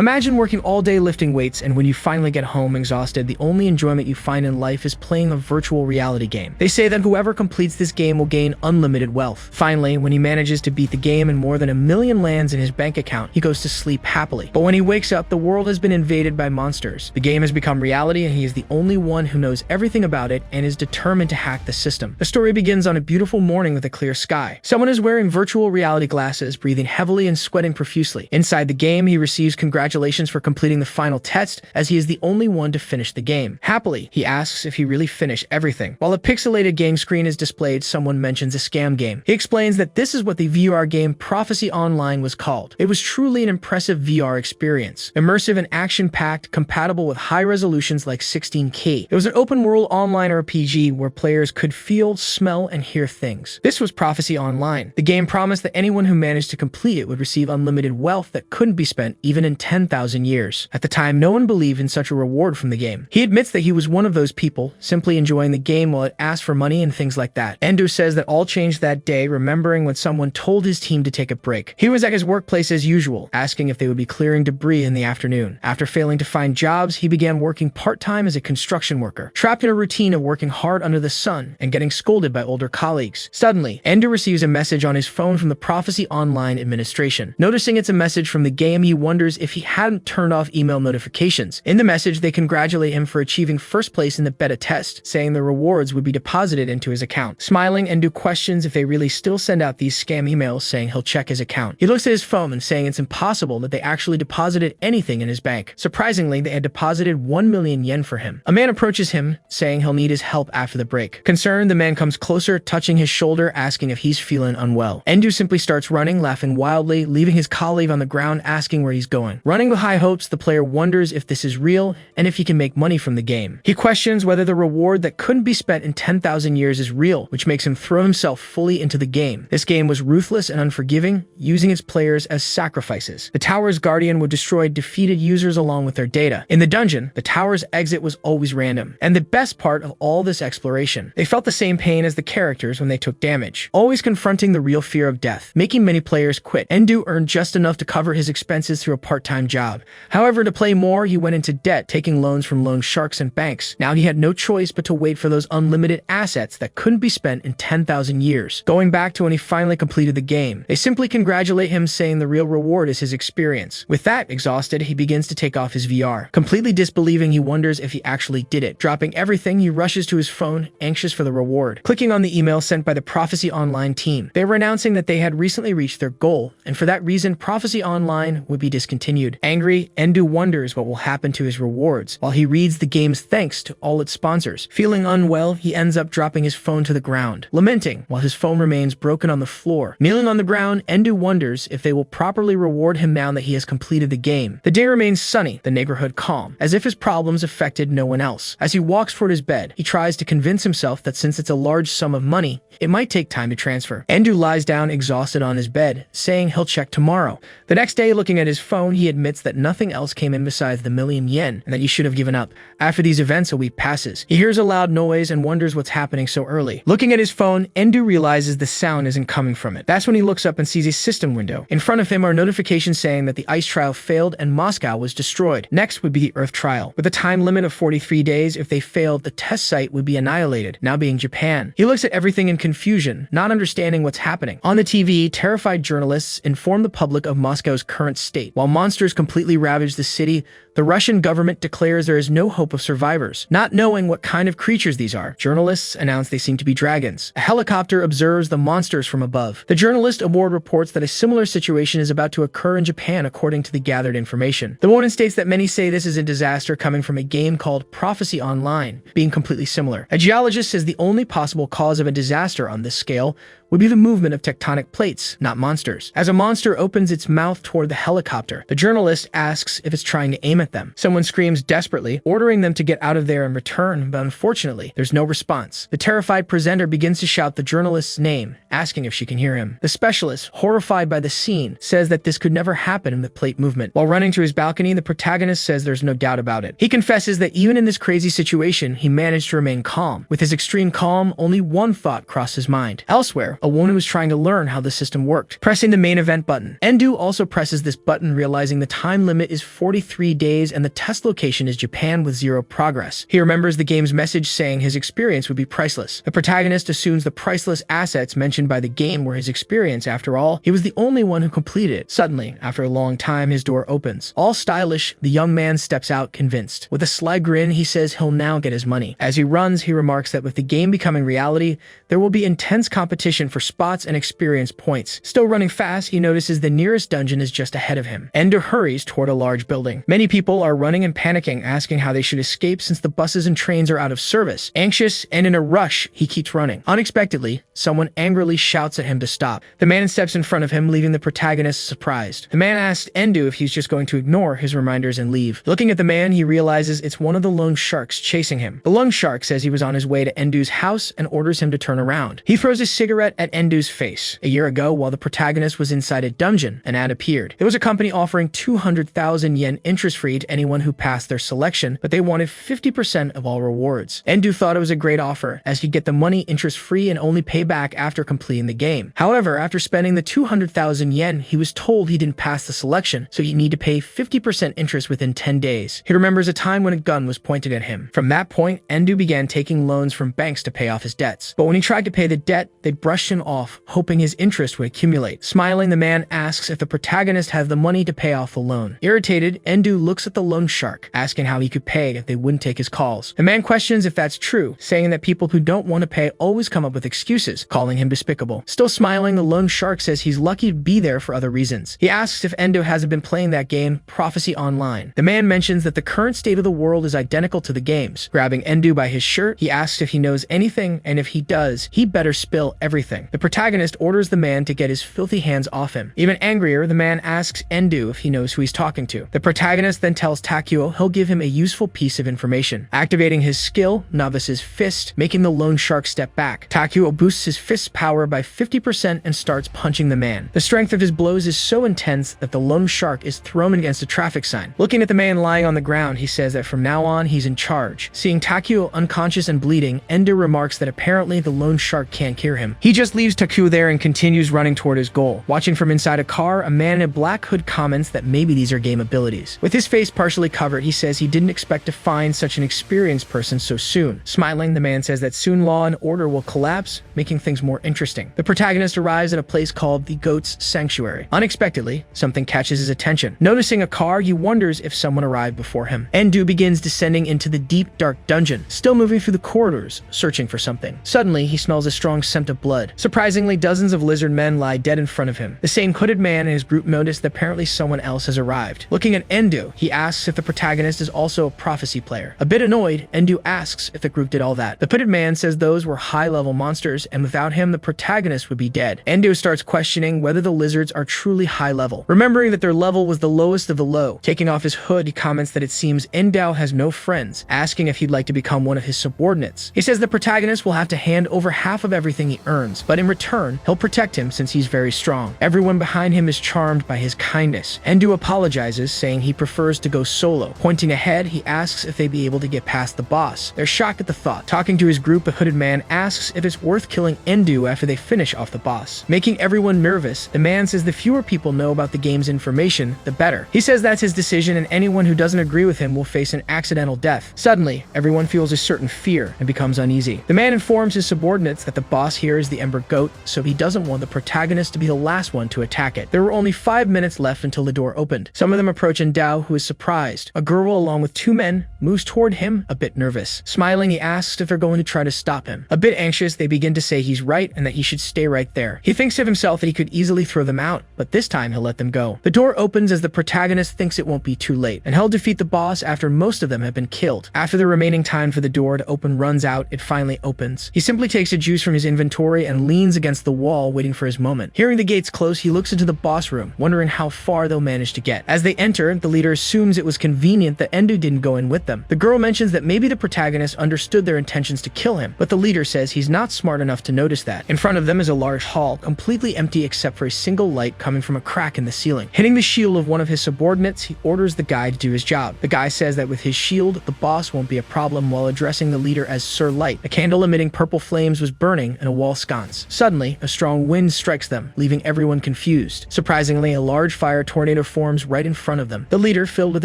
Imagine working all day lifting weights, and when you finally get home exhausted, the only enjoyment you find in life is playing a virtual reality game. They say that whoever completes this game will gain unlimited wealth. Finally, when he manages to beat the game and more than 1 million lands in his bank account, he goes to sleep happily. But when he wakes up, the world has been invaded by monsters. The game has become reality, and he is the only one who knows everything about it and is determined to hack the system. The story begins on a beautiful morning with a clear sky. Someone is wearing virtual reality glasses, breathing heavily and sweating profusely. Inside the game, he receives congratulations for completing the final test, as he is the only one to finish the game. Happily, he asks if he really finished everything. While a pixelated game screen is displayed, someone mentions a scam game. He explains that this is what the VR game Prophecy Online was called. It was truly an impressive VR experience. Immersive and action-packed, compatible with high resolutions like 16K. It was an open-world online RPG where players could feel, smell, and hear things. This was Prophecy Online. The game promised that anyone who managed to complete it would receive unlimited wealth that couldn't be spent even in 10,000 years. At the time, no one believed in such a reward from the game. He admits that he was one of those people, simply enjoying the game while it asked for money and things like that. Endo says that all changed that day, remembering when someone told his team to take a break. He was at his workplace as usual, asking if they would be clearing debris in the afternoon. After failing to find jobs, he began working part-time as a construction worker, trapped in a routine of working hard under the sun and getting scolded by older colleagues. Suddenly, Endo receives a message on his phone from the Prophecy Online administration. Noticing it's a message from the game, he wonders if he hadn't turned off email notifications. In the message, they congratulate him for achieving first place in the beta test, saying the rewards would be deposited into his account. Smiling, Endo questions if they really still send out these scam emails, saying he'll check his account. He looks at his phone and saying it's impossible that they actually deposited anything in his bank. Surprisingly, they had deposited 1 million yen for him. A man approaches him, saying he'll need his help after the break. Concerned, the man comes closer, touching his shoulder, asking if he's feeling unwell. Endo simply starts running, laughing wildly, leaving his colleague on the ground, asking where he's going. Running with high hopes, the player wonders if this is real and if he can make money from the game. He questions whether the reward that couldn't be spent in 10,000 years is real, which makes him throw himself fully into the game. This game was ruthless and unforgiving, using its players as sacrifices. The tower's guardian would destroy defeated users along with their data. In the dungeon, the tower's exit was always random. And the best part of all this exploration, they felt the same pain as the characters when they took damage, always confronting the real fear of death, making many players quit. Endo earned just enough to cover his expenses through a part-time job. However, to play more, he went into debt, taking loans from loan sharks and banks. Now he had no choice but to wait for those unlimited assets that couldn't be spent in 10,000 years. Going back to when he finally completed the game, they simply congratulate him, saying the real reward is his experience. With that, exhausted, he begins to take off his VR. Completely disbelieving, he wonders if he actually did it. Dropping everything, he rushes to his phone, anxious for the reward. Clicking on the email sent by the Prophecy Online team, they were announcing that they had recently reached their goal, and for that reason, Prophecy Online would be discontinued. Angry, Endo wonders what will happen to his rewards, while he reads the game's thanks to all its sponsors. Feeling unwell, he ends up dropping his phone to the ground, lamenting while his phone remains broken on the floor. Kneeling on the ground, Endo wonders if they will properly reward him now that he has completed the game. The day remains sunny, the neighborhood calm, as if his problems affected no one else. As he walks toward his bed, he tries to convince himself that since it's a large sum of money, it might take time to transfer. Endo lies down exhausted on his bed, saying he'll check tomorrow. The next day, looking at his phone, he admits that nothing else came in besides the 1,000,000 yen, and that he should have given up. After these events, a week passes. He hears a loud noise and wonders what's happening so early. Looking at his phone, Endo realizes the sound isn't coming from it. That's when he looks up and sees a system window. In front of him are notifications saying that the ice trial failed and Moscow was destroyed. Next would be the Earth trial. With a time limit of 43 days, if they failed, the test site would be annihilated, now being Japan. He looks at everything in confusion, not understanding what's happening. On the TV, terrified journalists inform the public of Moscow's current state. While monsters completely ravage the city, the Russian government declares there is no hope of survivors. Not knowing what kind of creatures these are, journalists announce they seem to be dragons. A helicopter observes the monsters from above. The journalist aboard reports that a similar situation is about to occur in Japan according to the gathered information. The warden states that many say this is a disaster coming from a game called Prophecy Online, being completely similar. A geologist says the only possible cause of a disaster on this scale would be the movement of tectonic plates, not monsters. As a monster opens its mouth toward the helicopter, the journalist asks if it's trying to aim at them. Someone screams desperately, ordering them to get out of there and return, but unfortunately, there's no response. The terrified presenter begins to shout the journalist's name, asking if she can hear him. The specialist, horrified by the scene, says that this could never happen in the plate movement. While running to his balcony, the protagonist says there's no doubt about it. He confesses that even in this crazy situation, he managed to remain calm. With his extreme calm, only one thought crossed his mind. Elsewhere, a woman was trying to learn how the system worked, pressing the main event button. Endo also presses this button, realizing the time limit is 43 days and the test location is Japan with zero progress. He remembers the game's message saying his experience would be priceless. The protagonist assumes the priceless assets mentioned by the game were his experience. After all, he was the only one who completed it. Suddenly, after a long time, his door opens. All stylish, the young man steps out convinced. With a sly grin, he says he'll now get his money. As he runs, he remarks that with the game becoming reality, there will be intense competition for spots and experience points. Still running fast, he notices the nearest dungeon is just ahead of him. Endo hurries toward a large building. Many people are running and panicking, asking how they should escape since the buses and trains are out of service. Anxious and in a rush, he keeps running. Unexpectedly, someone angrily shouts at him to stop. The man steps in front of him, leaving the protagonist surprised. The man asks Endo if he's just going to ignore his reminders and leave. Looking at the man, he realizes it's one of the loan sharks chasing him. The loan shark says he was on his way to Endo's house and orders him to turn around. He throws a cigarette at Endo's face. A year ago, while the protagonist was inside a dungeon, an ad appeared. It was a company offering 200,000 yen interest-free to anyone who passed their selection, but they wanted 50% of all rewards. Endo thought it was a great offer, as he'd get the money interest-free and only pay back after completing the game. However, after spending the 200,000 yen, he was told he didn't pass the selection, so he'd need to pay 50% interest within 10 days. He remembers a time when a gun was pointed at him. From that point, Endo began taking loans from banks to pay off his debts. But when he tried to pay the debt, they brushed him off, hoping his interest would accumulate. Smiling, the man asks if the protagonist has the money to pay off the loan. Irritated, Endo looks at the loan shark, asking how he could pay if they wouldn't take his calls. The man questions if that's true, saying that people who don't want to pay always come up with excuses, calling him despicable. Still smiling, the loan shark says he's lucky to be there for other reasons. He asks if Endo hasn't been playing that game, Prophecy Online. The man mentions that the current state of the world is identical to the game's. Grabbing Endo by his shirt, he asks if he knows anything, and if he does, he better spill everything. The protagonist orders the man to get his filthy hands off him. Even angrier, the man asks Endo if he knows who he's talking to. The protagonist then tells Takuo he'll give him a useful piece of information. Activating his skill, Novice's Fist, making the loan shark step back. Takuo boosts his fist's power by 50% and starts punching the man. The strength of his blows is so intense that the loan shark is thrown against a traffic sign. Looking at the man lying on the ground, he says that from now on, he's in charge. Seeing Takuo unconscious and bleeding, Endo remarks that apparently the loan shark can't cure him. He just leaves Takuo there and continues running toward his goal. Watching from inside a car, a man in a black hood comments that maybe these are game abilities. With his face partially covered, he says he didn't expect to find such an experienced person so soon. Smiling, the man says that soon law and order will collapse, making things more interesting. The protagonist arrives at a place called the Goat's Sanctuary. Unexpectedly, something catches his attention. Noticing a car, he wonders if someone arrived before him. Endo begins descending into the deep, dark dungeon, still moving through the corridors, searching for something. Suddenly, he smells a strong scent of blood. Surprisingly, dozens of lizard men lie dead in front of him. The same hooded man and his group notice that apparently someone else has arrived. Looking at Endo, he asks if the protagonist is also a prophecy player. A bit annoyed, Endo asks if the group did all that. The hooded man says those were high-level monsters, and without him, the protagonist would be dead. Endo starts questioning whether the lizards are truly high-level, remembering that their level was the lowest of the low. Taking off his hood, he comments that it seems Endo has no friends, asking if he'd like to become one of his subordinates. He says the protagonist will have to hand over half of everything he earns, but in return, he'll protect him since he's very strong. Everyone behind him is charmed by his kindness. Endo apologizes, saying he prefers to go solo. Pointing ahead, he asks if they'd be able to get past the boss. They're shocked at the thought. Talking to his group, a hooded man asks if it's worth killing Endo after they finish off the boss. Making everyone nervous, the man says the fewer people know about the game's information, the better. He says that's his decision, and anyone who doesn't agree with him will face an accidental death. Suddenly, everyone feels a certain fear and becomes uneasy. The man informs his subordinates that the boss here is the Ember Goat, so he doesn't want the protagonist to be the last one to attack it. There were only 5 minutes left until the door opened. Some of them approach Endo, who is surprised. A girl, along with 2 men, moves toward him, a bit nervous. Smiling, he asks if they're going to try to stop him. A bit anxious, they begin to say he's right and that he should stay right there. He thinks of himself that he could easily throw them out, but this time he'll let them go. The door opens as the protagonist thinks it won't be too late, and he'll defeat the boss after most of them have been killed. After the remaining time for the door to open runs out, it finally opens. He simply takes a juice from his inventory and leans against the wall, waiting for his moment. Hearing the gates close, he looks into the boss room, wondering how far they'll manage to get. As they enter, the leader assumes it was convenient that Endo didn't go in with them. The girl mentions that maybe the protagonist understood their intentions to kill him, but the leader says he's not smart enough to notice that. In front of them is a large hall, completely empty except for a single light coming from a crack in the ceiling. Hitting the shield of one of his subordinates, he orders the guy to do his job. The guy says that with his shield, the boss won't be a problem, while addressing the leader as Sir Light. A candle emitting purple flames was burning in a wall sconce. Suddenly, a strong wind strikes them, leaving everyone confused. Surprisingly, a large fire tornado forms right in front of them. The leader, filled with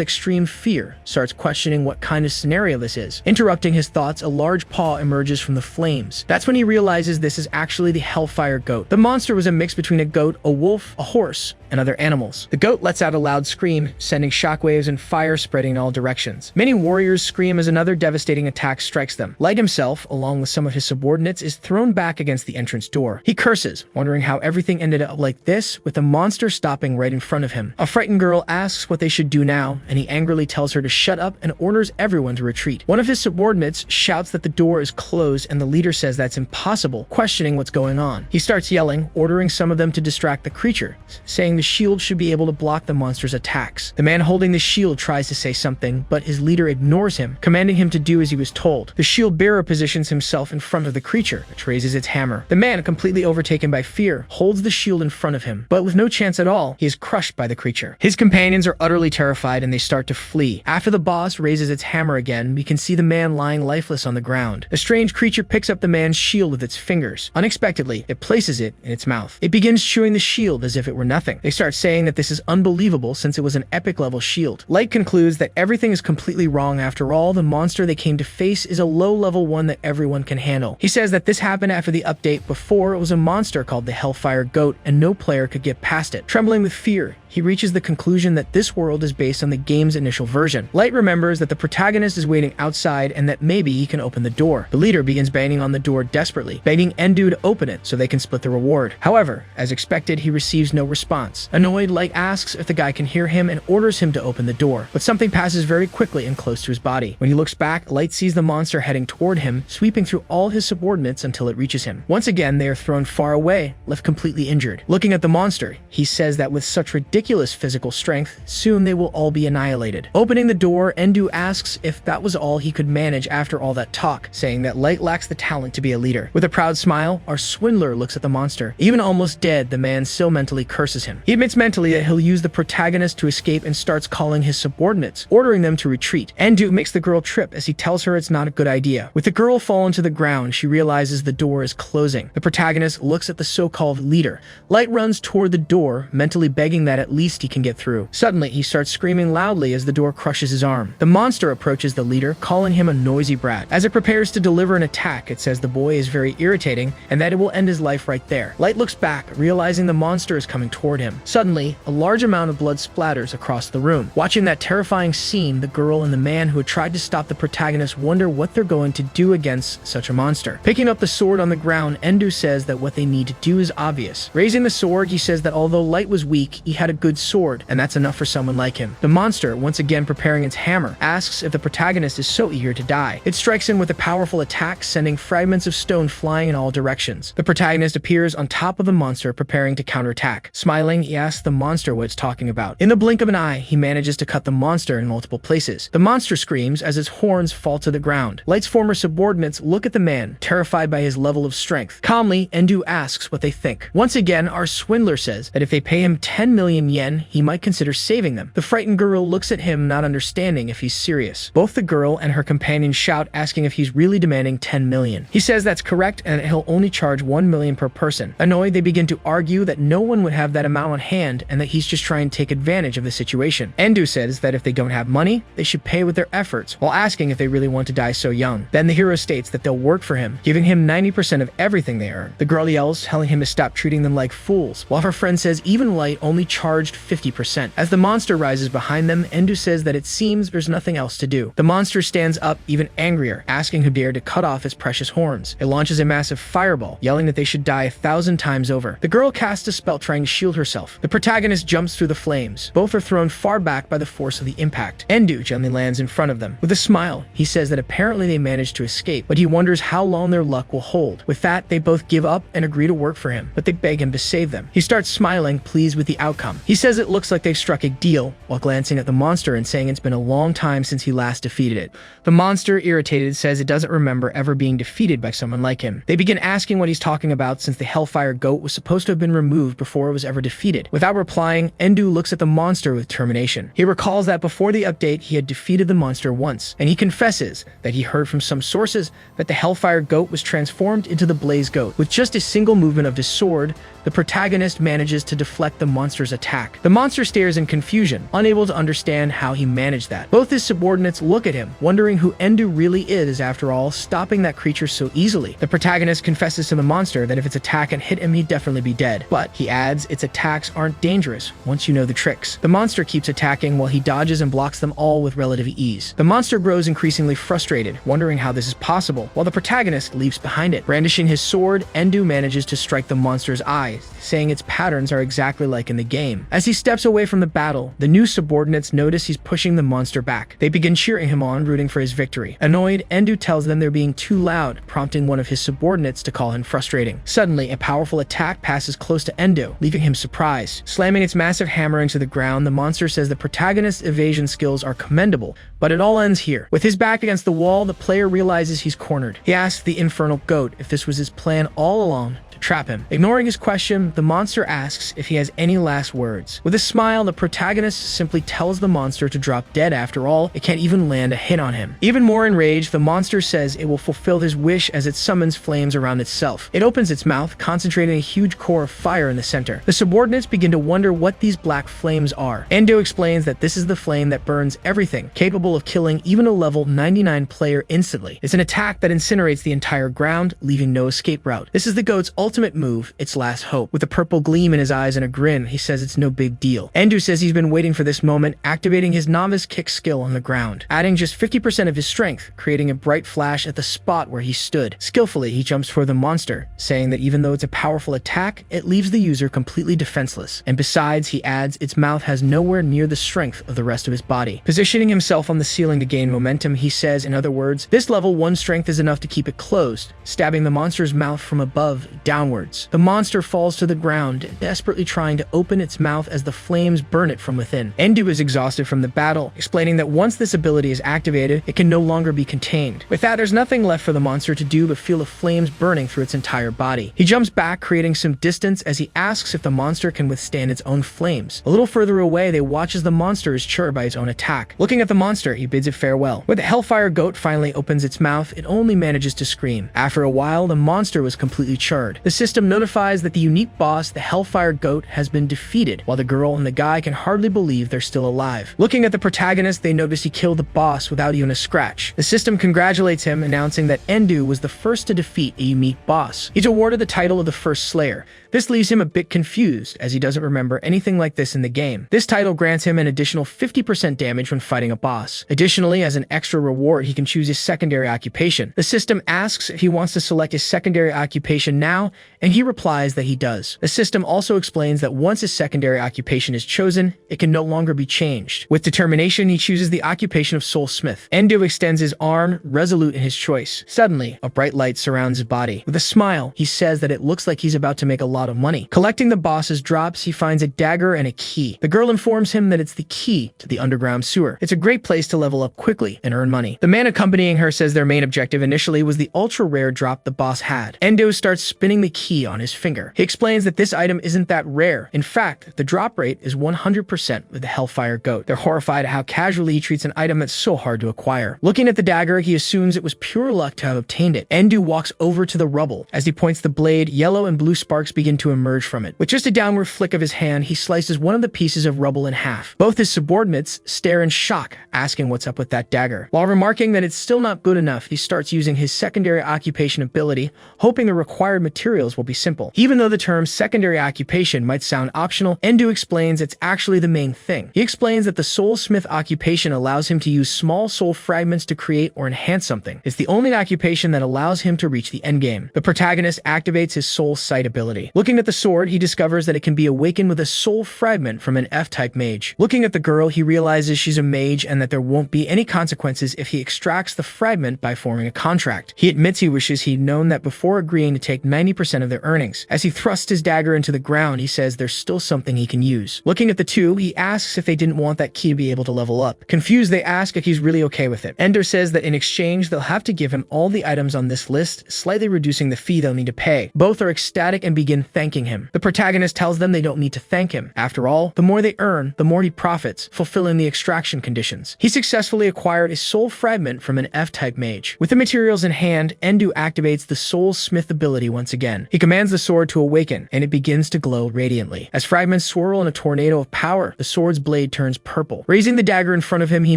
extreme fear, starts questioning what kind of scenario this is. Interrupting his thoughts, a large paw emerges from the flames. That's when he realizes this is actually the Hellfire Goat. The monster was a mix between a goat, a wolf, a horse, and other animals. The goat lets out a loud scream, sending shockwaves and fire spreading in all directions. Many warriors scream as another devastating attack strikes them. Light himself, along with some of his subordinates, is thrown back against the entrance door. He curses, wondering how everything ended up like this, with the monster stopping right in front of him. A frightened girl asks what they should do now, and he angrily tells her to shut up and orders everyone to retreat. One of his subordinates shouts that the door is closed, and the leader says that's impossible, questioning what's going on. He starts yelling, ordering some of them to distract the creature, saying the shield should be able to block the monster's attacks. The man holding the shield tries to say something, but his leader ignores him, commanding him to do as he was told. The shield bearer positions himself in front of the creature, which raises its hammer. The man, completely overtaken by fear, holds the shield in front of him, but with no chance at all, he is crushed by the creature. His companions are utterly terrified and they start to flee. After the boss raises its hammer again, we can see the man lying lifeless on the ground. A strange creature picks up the man's shield with its fingers. Unexpectedly, it places it in its mouth. It begins chewing the shield as if it were nothing. They start saying that this is unbelievable since it was an epic level shield. Light concludes that everything is completely wrong after all. The monster they came to face is a low level one that everyone can handle. He says that this happened after the update. Before, it was a monster called the Hellfire Goat and no player could get past it. Trembling with fear, he reaches the conclusion that this world is based on the game's initial version. Light remembers that the protagonist is waiting outside and that maybe he can open the door. The leader begins banging on the door desperately, begging Endu to open it so they can split the reward. However, as expected, he receives no response. Annoyed, Light asks if the guy can hear him and orders him to open the door, but something passes very quickly and close to his body. When he looks back, Light sees the monster heading toward him, sweeping through all his subordinates until it reaches him. Once again, they are thrown far away, left completely injured. Looking at the monster, he says that with such ridiculous physical strength, soon they will all be annihilated. Opening the door, Endu asks if that was all he could manage after all that talk, saying that Light lacks the talent to be a leader. With a proud smile, our swindler looks at the monster. Even almost dead, the man still mentally curses him. He admits mentally that he'll use the protagonist to escape and starts calling his subordinates, ordering them to retreat. Endu makes the girl trip as he tells her it's not a good idea. With the girl fallen to the ground, she realizes the door is closing. The protagonist looks at the so-called leader. Light runs toward the door, mentally begging that at least he can get through. Suddenly, he starts screaming loudly as the door crushes his arm. The monster approaches the leader, calling him a noisy brat. As it prepares to deliver an attack, it says the boy is very irritating and that it will end his life right there. Light looks back, realizing the monster is coming toward him. Suddenly, a large amount of blood splatters across the room. Watching that terrifying scene, the girl and the man who had tried to stop the protagonist wonder what they're going to do against such a monster. Picking up the sword on the ground, Endu says that what they need to do is obvious. Raising the sword, he says that although Light was weak, he had a good sword, and that's enough for someone like him. The monster, once again preparing its hammer, asks if the protagonist is so eager to die. It strikes him with a powerful attack, sending fragments of stone flying in all directions. The protagonist appears on top of the monster, preparing to counterattack. Smiling, he asks the monster what it's talking about. In the blink of an eye, he manages to cut the monster in multiple places. The monster screams as its horns fall to the ground. Light's former subordinates look at the man, terrified by his level of strength. Calmly, Endu asks what they think. Once again, our swindler says that if they pay him 10 million yen, he might consider saving them. The frightened girl looks at him, not understanding if he's serious. Both the girl and her companion shout, asking if he's really demanding 10 million. He says that's correct and that he'll only charge 1 million per person. Annoyed, they begin to argue that no one would have that amount on hand and that he's just trying to take advantage of the situation. Endu says that if they don't have money, they should pay with their efforts, while asking if they really want to die so young. Then the hero states that they'll work for him, giving him 90% of everything they earn. The girl yells, telling him to stop treating them like fools, while her friend says even Light only charged 50%. As the monster rises behind them, Endu says that it seems there's nothing else to do. The monster stands up, even angrier, asking who dared to cut off its precious horns. It launches a massive fireball, yelling that they should die 1,000 times over. The girl casts a spell trying to shield herself. The protagonist jumps through the flames. Both are thrown far back by the force of the impact. Endu gently lands in front of them. With a smile, he says that apparently they managed to escape, but he wonders how long their luck will hold. With that, they both give up and agree to work for him, but they beg him to save them. He starts smiling, pleased with the outcome. He says it looks like they've struck a deal, while glancing at the monster and saying it's been a long time since he last defeated it. The monster, irritated, says it doesn't remember ever being defeated by someone like him. They begin asking what he's talking about since the Hellfire Goat was supposed to have been removed before it was ever defeated. Without replying, Endu looks at the monster with determination. He recalls that before the update, he had defeated the monster once, and he confesses that he heard from some sources that the Hellfire Goat was transformed into the Blaze Goat. With just a single movement of his sword, the protagonist manages to deflect the monster's attack. The monster stares in confusion, unable to understand how he managed that. Both his subordinates look at him, wondering who Endu really is after all, stopping that creature so easily. The protagonist confesses to the monster that if its attack had hit him, he'd definitely be dead. But, he adds, its attacks aren't dangerous once you know the tricks. The monster keeps attacking while he dodges and blocks them all with relative ease. The monster grows increasingly frustrated, wondering how this is possible, while the protagonist leaps behind it. Brandishing his sword, Endu manages to strike the monster's eyes, saying its patterns are exactly like in the game. As he steps away from the battle, the new subordinates notice he's pushing the monster back. They begin cheering him on, rooting for his victory. Annoyed, Endu tells them they're being too loud, prompting one of his subordinates to call him frustrating. Suddenly, a powerful attack passes close to Endu, leaving him surprised. Slamming its massive hammer into the ground, the monster says the protagonist's evasion skills are commendable, but it all ends here. With his back against the wall, the player realizes he's cornered. He asks the infernal goat if this was his plan all along, to trap him. Ignoring his question, the monster asks if he has any last words. With a smile, the protagonist simply tells the monster to drop dead. After all, it can't even land a hit on him. Even more enraged, the monster says it will fulfill his wish as it summons flames around itself. It opens its mouth, concentrating a huge core of fire in the center. The subordinates begin to wonder what these black flames are. Endo explains that this is the flame that burns everything, capable of killing even a level 99 player instantly. It's an attack that incinerates the entire ground, leaving no escape route. This is the goat's ultimate move, its last hope. With a purple gleam in his eyes and a grin, he says it's no big deal. Endu says he's been waiting for this moment, activating his novice kick skill on the ground, adding just 50% of his strength, creating a bright flash at the spot where he stood. Skillfully, he jumps for the monster, saying that even though it's a powerful attack, it leaves the user completely defenseless. And besides, he adds, its mouth has nowhere near the strength of the rest of his body. Positioning himself on the ceiling to gain momentum, he says, in other words, this level 1 strength is enough to keep it closed, stabbing the monster's mouth from above downwards. The monster falls to the ground, desperately trying to open its mouth as the flames burn it from within. Endu is exhausted from the battle, explaining that once this ability is activated, it can no longer be contained. With that, there's nothing left for the monster to do but feel the flames burning through its entire body. He jumps back, creating some distance as he asks if the monster can withstand its own flames. A little further away, they watch as the monster is charred by its own attack. Looking at the monster, he bids it farewell. When the Hellfire Goat finally opens its mouth, it only manages to scream. After a while, the monster was completely charred. The system notifies that the unique boss, the Hellfire Goat, has been defeated, while the girl and the guy can hardly believe they're still alive. Looking at the protagonist, they notice he killed the boss without even a scratch. The system congratulates him, announcing that Endu was the first to defeat a unique boss. He's awarded the title of the First Slayer. This leaves him a bit confused, as he doesn't remember anything like this in the game. This title grants him an additional 50% damage when fighting a boss. Additionally, as an extra reward, he can choose his secondary occupation. The system asks if he wants to select his secondary occupation now, and he replies that he does. The system also explains that once his secondary occupation is chosen, it can no longer be changed. With determination, he chooses the occupation of Soulsmith. Endu extends his arm, resolute in his choice. Suddenly, a bright light surrounds his body. With a smile, he says that it looks like he's about to make a lot of money. Collecting the boss's drops, he finds a dagger and a key. The girl informs him that it's the key to the underground sewer. It's a great place to level up quickly and earn money. The man accompanying her says their main objective initially was the ultra-rare drop the boss had. Endo starts spinning the key on his finger. He explains that this item isn't that rare. In fact, the drop rate is 100% with the Hellfire Goat. They're horrified at how casually he treats an item that's so hard to acquire. Looking at the dagger, he assumes it was pure luck to have obtained it. Endu walks over to the rubble. As he points the blade, yellow and blue sparks begin to emerge from it. With just a downward flick of his hand, he slices one of the pieces of rubble in half. Both his subordinates stare in shock, asking what's up with that dagger. While remarking that it's still not good enough, he starts using his secondary occupation ability, hoping the required materials will be simple. Even though the term secondary occupation might sound optional, Endu explains it's actually the main thing. He explains that the Soulsmith occupation allows him to use small soul fragments to create or enhance something. It's the only occupation that allows him to reach the endgame. The protagonist activates his Soul Sight ability. Looking at the sword, he discovers that it can be awakened with a soul fragment from an F-type mage. Looking at the girl, he realizes she's a mage and that there won't be any consequences if he extracts the fragment by forming a contract. He admits he wishes he'd known that before agreeing to take 90% of their earnings. As he thrusts his dagger into the ground, he says there's still something he can use. Looking at the two, he asks if they didn't want that key to be able to level up. Confused, they ask if he's really okay with it. Ender says that in exchange, they'll have to give him all the items on this list, slightly reducing the fee they'll need to pay. Both are ecstatic and begin thanking him. The protagonist tells them they don't need to thank him. After all, the more they earn, the more he profits, fulfilling the extraction conditions. He successfully acquired a soul fragment from an F-type mage. With the materials in hand, Endu activates the Soulsmith ability once again. again. He commands the sword to awaken, and it begins to glow radiantly. As fragments swirl in a tornado of power, the sword's blade turns purple. Raising the dagger in front of him, he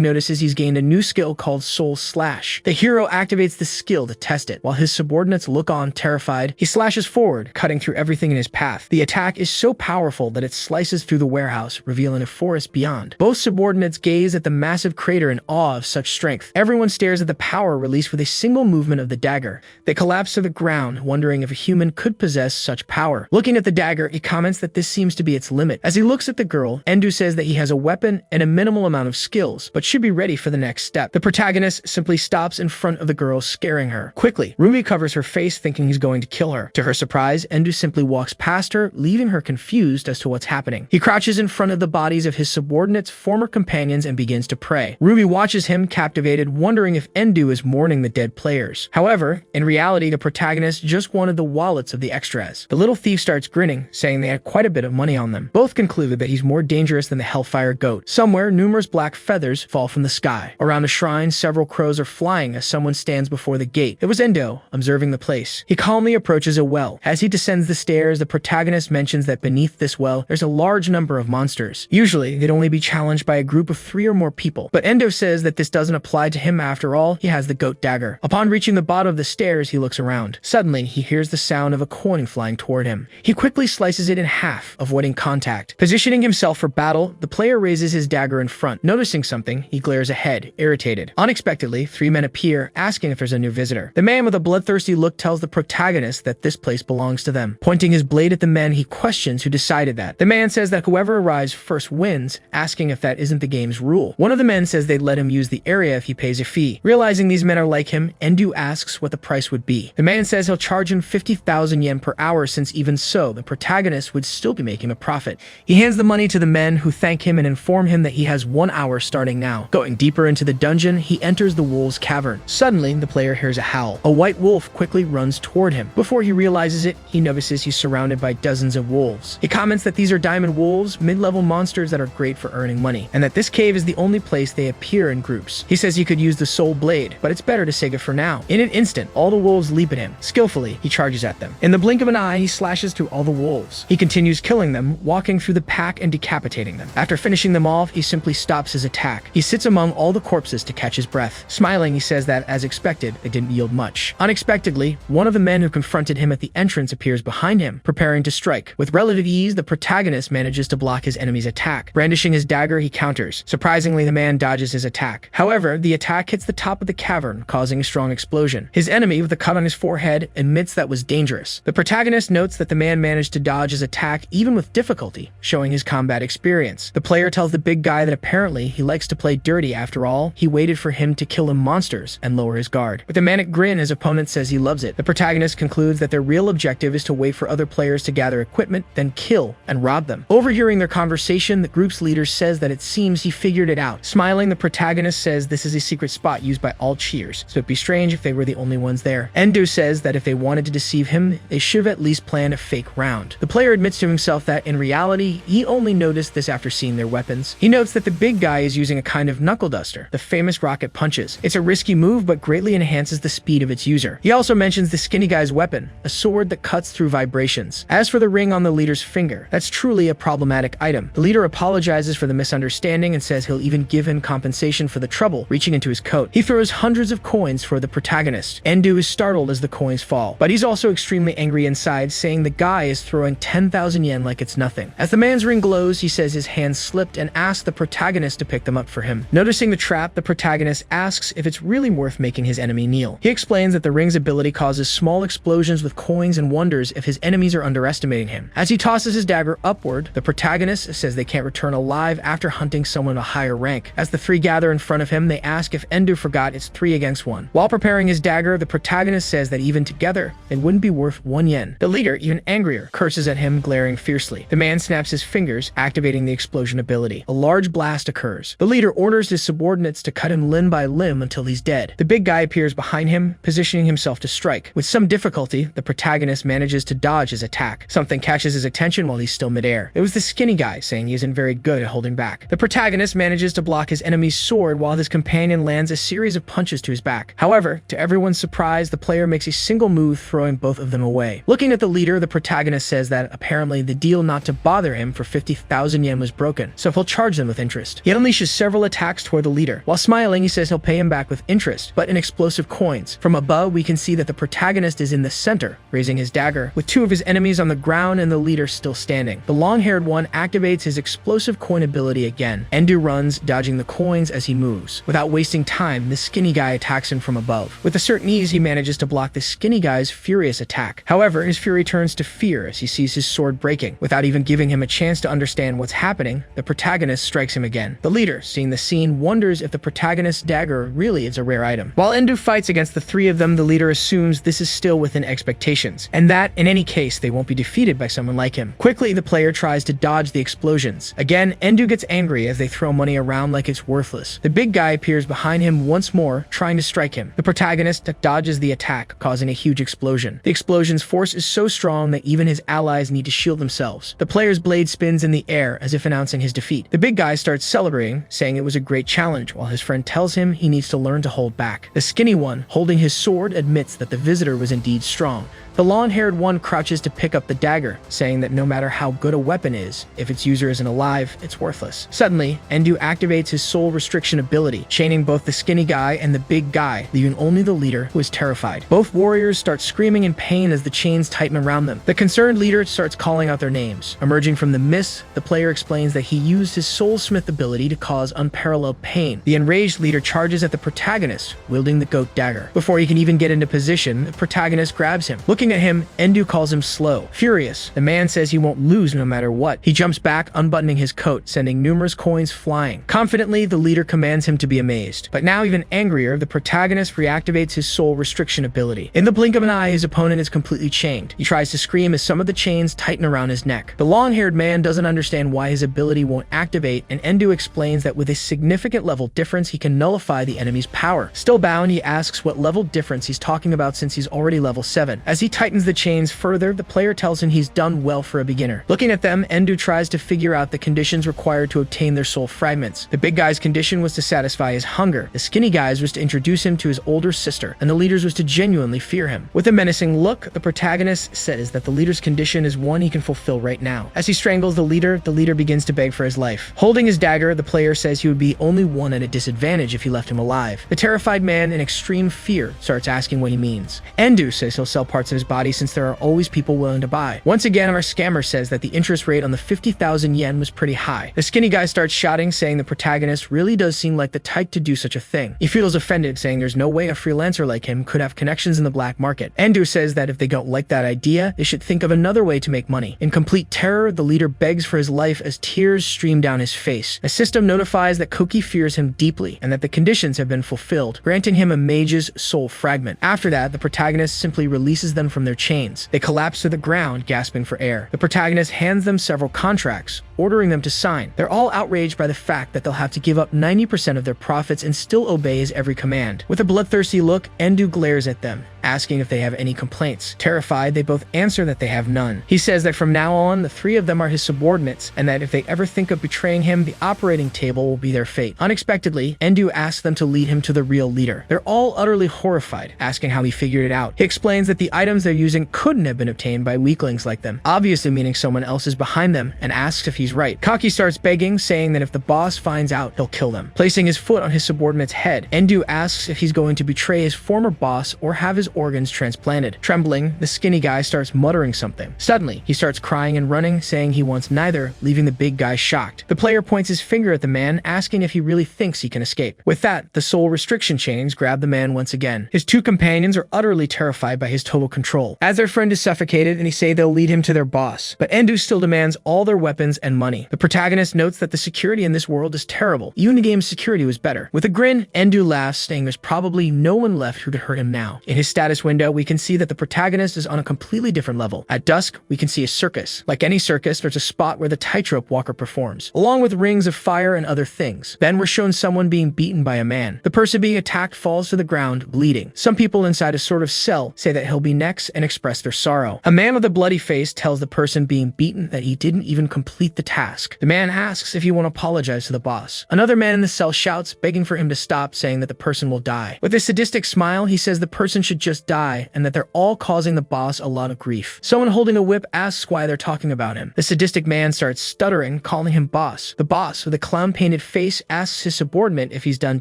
notices he's gained a new skill called Soul Slash. The hero activates the skill to test it. While his subordinates look on, terrified, he slashes forward, cutting through everything in his path. The attack is so powerful that it slices through the warehouse, revealing a forest beyond. Both subordinates gaze at the massive crater in awe of such strength. Everyone stares at the power released with a single movement of the dagger. They collapse to the ground, wondering if a human could possess such power. Looking at the dagger, he comments that this seems to be its limit. As he looks at the girl, Endu says that he has a weapon and a minimal amount of skills, but should be ready for the next step. The protagonist simply stops in front of the girl, scaring her. Quickly, Ruby covers her face, thinking he's going to kill her. To her surprise, Endu simply walks past her, leaving her confused as to what's happening. He crouches in front of the bodies of his subordinates' former companions and begins to pray. Ruby watches him, captivated, wondering if Endu is mourning the dead players. However, in reality, the protagonist just wanted the wallets of the extras. The little thief starts grinning, saying they had quite a bit of money on them. Both conclude that he's more dangerous than the Hellfire Goat. Somewhere, numerous black feathers fall from the sky. Around the shrine, several crows are flying as someone stands before the gate. It was Endo, observing the place. He calmly approaches a well. As he descends the stairs, the protagonist mentions that beneath this well, there's a large number of monsters. Usually, they'd only be challenged by a group of 3 or more people, but Endo says that this doesn't apply to him after all. He has the goat dagger. Upon reaching the bottom of the stairs, he looks around. Suddenly, he hears the sound of a coin flying toward him. He quickly slices it in half, avoiding contact. Positioning himself for battle, the player raises his dagger in front. Noticing something, he glares ahead, irritated. Unexpectedly, 3 men appear, asking if there's a new visitor. The man with a bloodthirsty look tells the protagonist that this place belongs to them. Pointing his blade at the men, he questions who decided that. The man says that whoever arrives first wins, asking if that isn't the game's rule. One of the men says they'd let him use the area if he pays a fee. Realizing these men are like him, Endu asks what the price would be. The man says he'll charge him 50,000 yen per hour, since even so, the protagonist would still be making a profit. He hands the money to the men, who thank him and inform him that he has 1 hour starting now. Going deeper into the dungeon, he enters the wolves' cavern. Suddenly, the player hears a howl. A white wolf quickly runs toward him. Before he realizes it, he notices he's surrounded by dozens of wolves. He comments that these are diamond wolves, mid-level monsters that are great for earning money, and that this cave is the only place they appear in groups. He says he could use the soul blade, but it's better to save it for now. In an instant, all the wolves leap at him. Skillfully, he charges at them. In the blink of an eye, he slashes through all the wolves. He continues killing them, walking through the pack and decapitating them. After finishing them off, he simply stops his attack. He sits among all the corpses to catch his breath. Smiling, he says that, as expected, they didn't yield much. Unexpectedly, one of the men who confronted him at the entrance appears behind him, preparing to strike. With relative ease, the protagonist manages to block his enemy's attack. Brandishing his dagger, he counters. Surprisingly, the man dodges his attack. However, the attack hits the top of the cavern, causing a strong explosion. His enemy, with a cut on his forehead, admits that was dangerous. The protagonist notes that the man managed to dodge his attack even with difficulty, showing his combat experience. The player tells the big guy that apparently he likes to play dirty. After all, he waited for him to kill him monsters and lower his guard. With a manic grin, his opponent says he loves it. The protagonist concludes that their real objective is to wait for other players to gather equipment, then kill and rob them. Overhearing their conversation, the group's leader says that it seems he figured it out. Smiling, the protagonist says this is a secret spot used by all cheers, so it'd be strange if they were the only ones there. Endo says that if they wanted to deceive him, they should have at least planned a fake round. The player admits to himself that, in reality, he only noticed this after seeing their weapons. He notes that the big guy is using a kind of knuckle duster, the famous rocket punches. It's a risky move, but greatly enhances the speed of its user. He also mentions the skinny guy's weapon, a sword that cuts through vibrations. As for the ring on the leader's finger, that's truly a problematic item. The leader apologizes for the misunderstanding and says he'll even give him compensation for the trouble, reaching into his coat. He throws hundreds of coins for the protagonist. Endu is startled as the coins fall, but he's also extremely angry inside, saying the guy is throwing 10,000 yen like it's nothing. As the man's ring glows, he says his hand slipped and asks the protagonist to pick them up for him. Noticing the trap, the protagonist asks if it's really worth making his enemy kneel. He explains that the ring's ability causes small explosions with coins and wonders if his enemies are underestimating him. As he tosses his dagger upward, the protagonist says they can't return alive after hunting someone of a higher rank. As the 3 gather in front of him, they ask if Endu forgot it's 3 against 1. While preparing his dagger, the protagonist says that even together, it wouldn't be worth 1 yen. The leader, even angrier, curses at him, glaring fiercely. The man snaps his fingers, activating the explosion ability. A large blast occurs. The leader orders his subordinates to cut him limb by limb until he's dead. The big guy appears behind him, positioning himself to strike. With some difficulty, the protagonist manages to dodge his attack. Something catches his attention while he's still midair. It was the skinny guy, saying he isn't very good at holding back. The protagonist manages to block his enemy's sword while his companion lands a series of punches to his back. However, to everyone's surprise, the player makes a single move, throwing both of them away. Looking at the leader, the protagonist says that apparently the deal not to bother him for 50,000 yen was broken, so he'll charge them with interest. He unleashes several attacks toward the leader. While smiling, he says he'll pay him back with interest, but in explosive coins. From above, we can see that the protagonist is in the center, raising his dagger, with two of his enemies on the ground and the leader still standing. The long-haired one activates his explosive coin ability again. Endu runs, dodging the coins as he moves. Without wasting time, the skinny guy attacks him from above. With a certain ease, he manages to block the skinny guy's furious attack. However, his fury turns to fear as he sees his sword breaking. Without even giving him a chance to understand what's happening, the protagonist strikes him again. The leader, seeing the scene, wonders if the protagonist's dagger really is a rare item. While Endu fights against the three of them, the leader assumes this is still within expectations, and that, in any case, they won't be defeated by someone like him. Quickly, the player tries to dodge the explosions. Again, Endu gets angry as they throw money around like it's worthless. The big guy appears behind him once more, trying to strike him. The protagonist dodges the attack, causing a huge explosion. The explosion's force is so strong that even his allies need to shield themselves. The player's blade spins in the air as if announcing his defeat. The big guy starts celebrating, saying it was a great challenge, while his friend tells him he needs to learn to hold back. The skinny one, holding his sword, admits that the visitor was indeed strong. The long-haired one crouches to pick up the dagger, saying that no matter how good a weapon is, if its user isn't alive, it's worthless. Suddenly, Endu activates his soul restriction ability, chaining both the skinny guy and the big guy, leaving only the leader, who is terrified. Both warriors start screaming in pain as the chains tighten around them. The concerned leader starts calling out their names. Emerging from the mist, the player explains that he used his soulsmith ability to cause unparalleled pain. The enraged leader charges at the protagonist, wielding the goat dagger. Before he can even get into position, the protagonist grabs him. Looking at him, Endu calls him slow. Furious, the man says he won't lose no matter what. He jumps back, unbuttoning his coat, sending numerous coins flying. Confidently, the leader commands him to be amazed. But now even angrier, the protagonist reactivates his soul restriction ability. In the blink of an eye, his opponent is completely chained. He tries to scream as some of the chains tighten around his neck. The long-haired man doesn't understand why his ability won't activate, and Endu explains that with a significant level difference, he can nullify the enemy's power. Still bound, he asks what level difference he's talking about since he's already level 7. As he tightens the chains further, the player tells him he's done well for a beginner. Looking at them, Endu tries to figure out the conditions required to obtain their soul fragments. The big guy's condition was to satisfy his hunger, the skinny guy's was to introduce him to his older sister, and the leader's was to genuinely fear him. With a menacing look, the protagonist says that the leader's condition is one he can fulfill right now. As he strangles the leader begins to beg for his life. Holding his dagger, the player says he would be only one at a disadvantage if he left him alive. The terrified man, in extreme fear, starts asking what he means. Endu says he'll sell parts of his body since there are always people willing to buy. Once again, our scammer says that the interest rate on the 50,000 yen was pretty high. The skinny guy starts shouting, saying the protagonist really does seem like the type to do such a thing. He feels offended, saying there's no way a freelancer like him could have connections in the black market. Endu says that if they don't like that idea, they should think of another way to make money. In complete terror, the leader begs for his life as tears stream down his face. The system notifies that Koki fears him deeply and that the conditions have been fulfilled, granting him a mage's soul fragment. After that, the protagonist simply releases them from their chains. They collapse to the ground, gasping for air. The protagonist hands them several contracts, ordering them to sign. They're all outraged by the fact that they'll have to give up 90% of their profits and still obey his every command. With a bloodthirsty look, Endu glares at them, asking if they have any complaints. Terrified, they both answer that they have none. He says that from now on, the three of them are his subordinates, and that if they ever think of betraying him, the operating table will be their fate. Unexpectedly, Endu asks them to lead him to the real leader. They're all utterly horrified, asking how he figured it out. He explains that the items they're using couldn't have been obtained by weaklings like them, obviously meaning someone else is behind them, and asks if he's right. Kaki starts begging, saying that if the boss finds out, he'll kill them. Placing his foot on his subordinate's head, Endu asks if he's going to betray his former boss or have his organs transplanted. Trembling, the skinny guy starts muttering something. Suddenly, he starts crying and running, saying he wants neither, leaving the big guy shocked. The player points his finger at the man, asking if he really thinks he can escape. With that, the soul restriction chains grab the man once again. His two companions are utterly terrified by his total control, as their friend is suffocated and he say they'll lead him to their boss. But Endu still demands all their weapons and money. The protagonist notes that the security in this world is terrible. Even the game's security was better. With a grin, Endu laughs, saying there's probably no one left who could hurt him now. In his status window, we can see that the protagonist is on a completely different level. At dusk, we can see a circus. Like any circus, there's a spot where the tightrope walker performs, along with rings of fire and other things. Then we're shown someone being beaten by a man. The person being attacked falls to the ground, bleeding. Some people inside a sort of cell say that he'll be next, relax and express their sorrow. A man with a bloody face tells the person being beaten that he didn't even complete the task. The man asks if he won't apologize to the boss. Another man in the cell shouts, begging for him to stop, saying that the person will die. With a sadistic smile, he says the person should just die and that they're all causing the boss a lot of grief. Someone holding a whip asks why they're talking about him. The sadistic man starts stuttering, calling him boss. The boss, with a clown-painted face, asks his subordinate if he's done